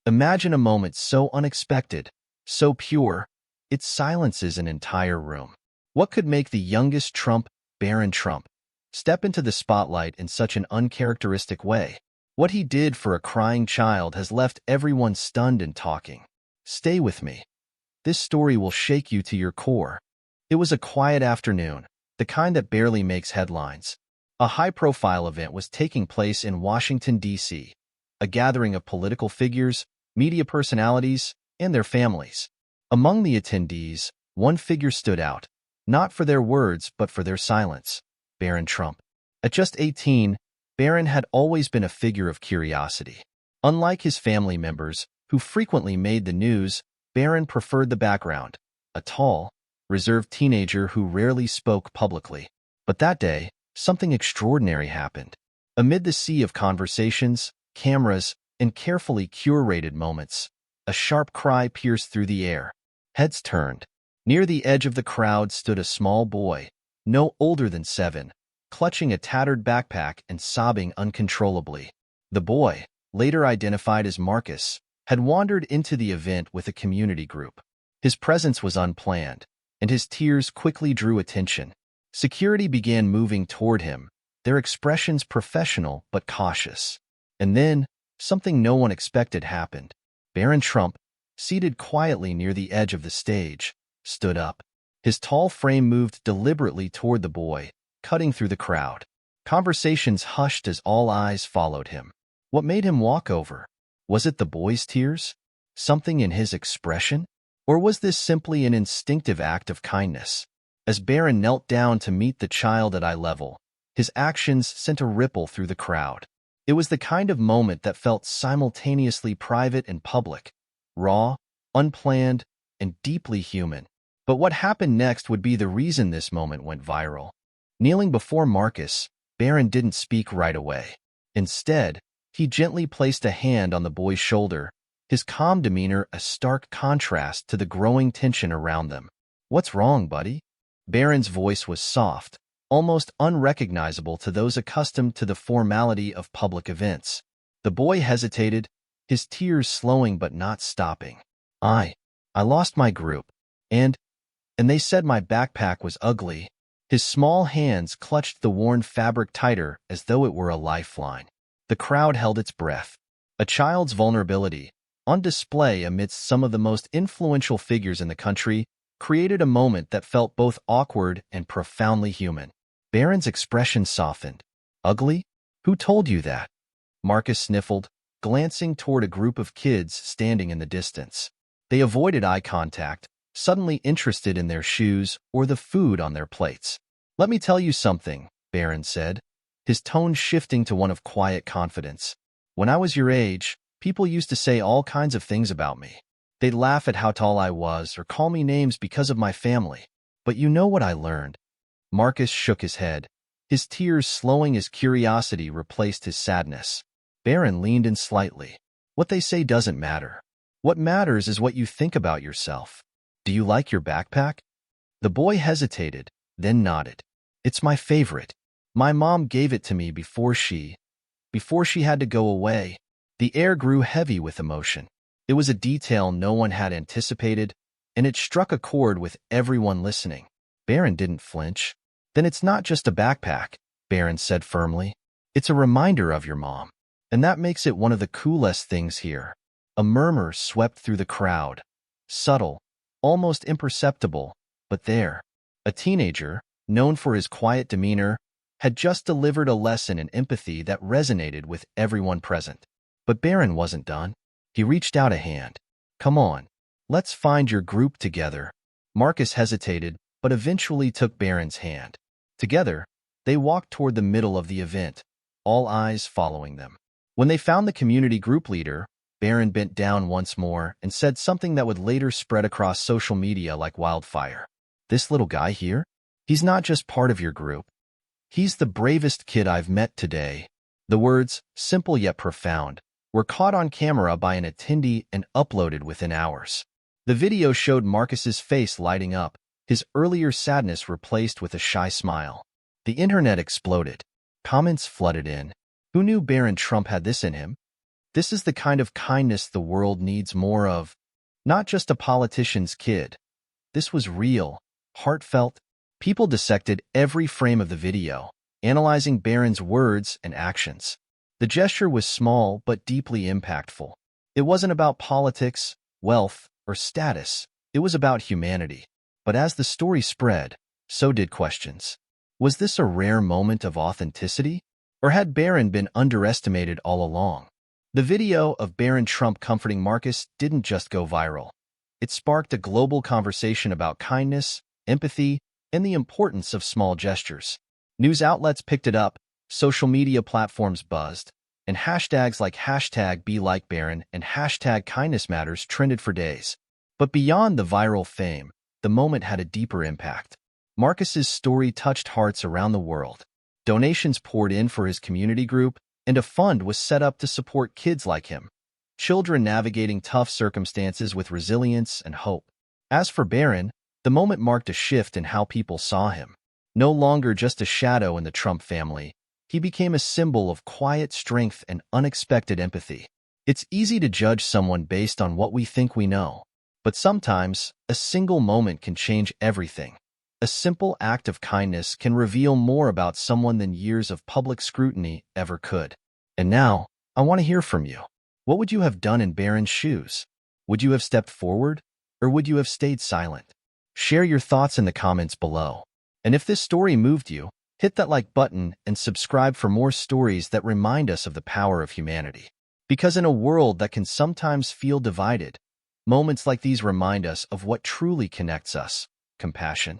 Imagine a moment so unexpected, so pure, it silences an entire room. What could make the youngest Trump, Barron Trump, step into the spotlight in such an uncharacteristic way? What he did for a crying child has left everyone stunned and talking. Stay with me. This story will shake you to your core. It was a quiet afternoon, the kind that barely makes headlines. A high-profile event was taking place in Washington, D.C., a gathering of political figures, media personalities, and their families. Among the attendees, one figure stood out, not for their words but for their silence: Barron Trump. At just 18, Barron had always been a figure of curiosity. Unlike his family members, who frequently made the news, Barron preferred the background, a tall, reserved teenager who rarely spoke publicly. But that day, something extraordinary happened. Amid the sea of conversations, cameras, and carefully curated moments, a sharp cry pierced through the air. Heads turned. Near the edge of the crowd stood a small boy, no older than 7, clutching a tattered backpack and sobbing uncontrollably. The boy, later identified as Marcus, had wandered into the event with a community group. His presence was unplanned, and his tears quickly drew attention. Security began moving toward him, their expressions professional but cautious. And then, something no one expected happened. Barron Trump, seated quietly near the edge of the stage, stood up. His tall frame moved deliberately toward the boy, cutting through the crowd. Conversations hushed as all eyes followed him. What made him walk over? Was it the boy's tears? Something in his expression? Or was this simply an instinctive act of kindness? As Barron knelt down to meet the child at eye level, his actions sent a ripple through the crowd. It was the kind of moment that felt simultaneously private and public, raw, unplanned, and deeply human. But what happened next would be the reason this moment went viral. Kneeling before Marcus, Barron didn't speak right away. Instead, he gently placed a hand on the boy's shoulder, his calm demeanor a stark contrast to the growing tension around them. "What's wrong, buddy?" Barron's voice was soft, almost unrecognizable to those accustomed to the formality of public events. The boy hesitated, his tears slowing but not stopping. I lost my group, and they said my backpack was ugly." His small hands clutched the worn fabric tighter as though it were a lifeline. The crowd held its breath. A child's vulnerability, on display amidst some of the most influential figures in the country, created a moment that felt both awkward and profoundly human. Barron's expression softened. "Ugly? Who told you that?" Marcus sniffled, glancing toward a group of kids standing in the distance. They avoided eye contact, suddenly interested in their shoes or the food on their plates. "Let me tell you something," Barron said, his tone shifting to one of quiet confidence. "When I was your age, people used to say all kinds of things about me. They'd laugh at how tall I was or call me names because of my family. But you know what I learned?" Marcus shook his head, his tears slowing as curiosity replaced his sadness. Barron leaned in slightly. "What they say doesn't matter. What matters is what you think about yourself. Do you like your backpack?" The boy hesitated, then nodded. "It's my favorite. My mom gave it to me before she had to go away." The air grew heavy with emotion. It was a detail no one had anticipated, and it struck a chord with everyone listening. Barron didn't flinch. "Then it's not just a backpack," Barron said firmly. "It's a reminder of your mom. And that makes it one of the coolest things here." A murmur swept through the crowd. Subtle, almost imperceptible, but there. A teenager, known for his quiet demeanor, had just delivered a lesson in empathy that resonated with everyone present. But Barron wasn't done. He reached out a hand. "Come on, let's find your group together." Marcus hesitated, but eventually took Barron's hand. Together, they walked toward the middle of the event, all eyes following them. When they found the community group leader, Barron bent down once more and said something that would later spread across social media like wildfire. "This little guy here? He's not just part of your group. He's the bravest kid I've met today." The words, simple yet profound, were caught on camera by an attendee and uploaded within hours. The video showed Marcus's face lighting up, his earlier sadness replaced with a shy smile. The internet exploded. Comments flooded in. Who knew Barron Trump had this in him? This is the kind of kindness the world needs more of. Not just a politician's kid. This was real, heartfelt. People dissected every frame of the video, analyzing Barron's words and actions. The gesture was small but deeply impactful. It wasn't about politics, wealth, or status. It was about humanity. But as the story spread, so did questions. Was this a rare moment of authenticity? Or had Barron been underestimated all along? The video of Barron Trump comforting Marcus didn't just go viral. It sparked a global conversation about kindness, empathy, and the importance of small gestures. News outlets picked it up, social media platforms buzzed, and hashtags like #BeLikeBarron and #KindnessMatters trended for days. But beyond the viral fame, the moment had a deeper impact. Marcus's story touched hearts around the world. Donations poured in for his community group, and a fund was set up to support kids like him, children navigating tough circumstances with resilience and hope. As for Barron, the moment marked a shift in how people saw him. No longer just a shadow in the Trump family, he became a symbol of quiet strength and unexpected empathy. It's easy to judge someone based on what we think we know, but sometimes a single moment can change everything. A simple act of kindness can reveal more about someone than years of public scrutiny ever could. And now, I want to hear from you. What would you have done in Barron's shoes? Would you have stepped forward, or would you have stayed silent? Share your thoughts in the comments below. And if this story moved you, hit that like button and subscribe for more stories that remind us of the power of humanity. Because in a world that can sometimes feel divided, moments like these remind us of what truly connects us: compassion.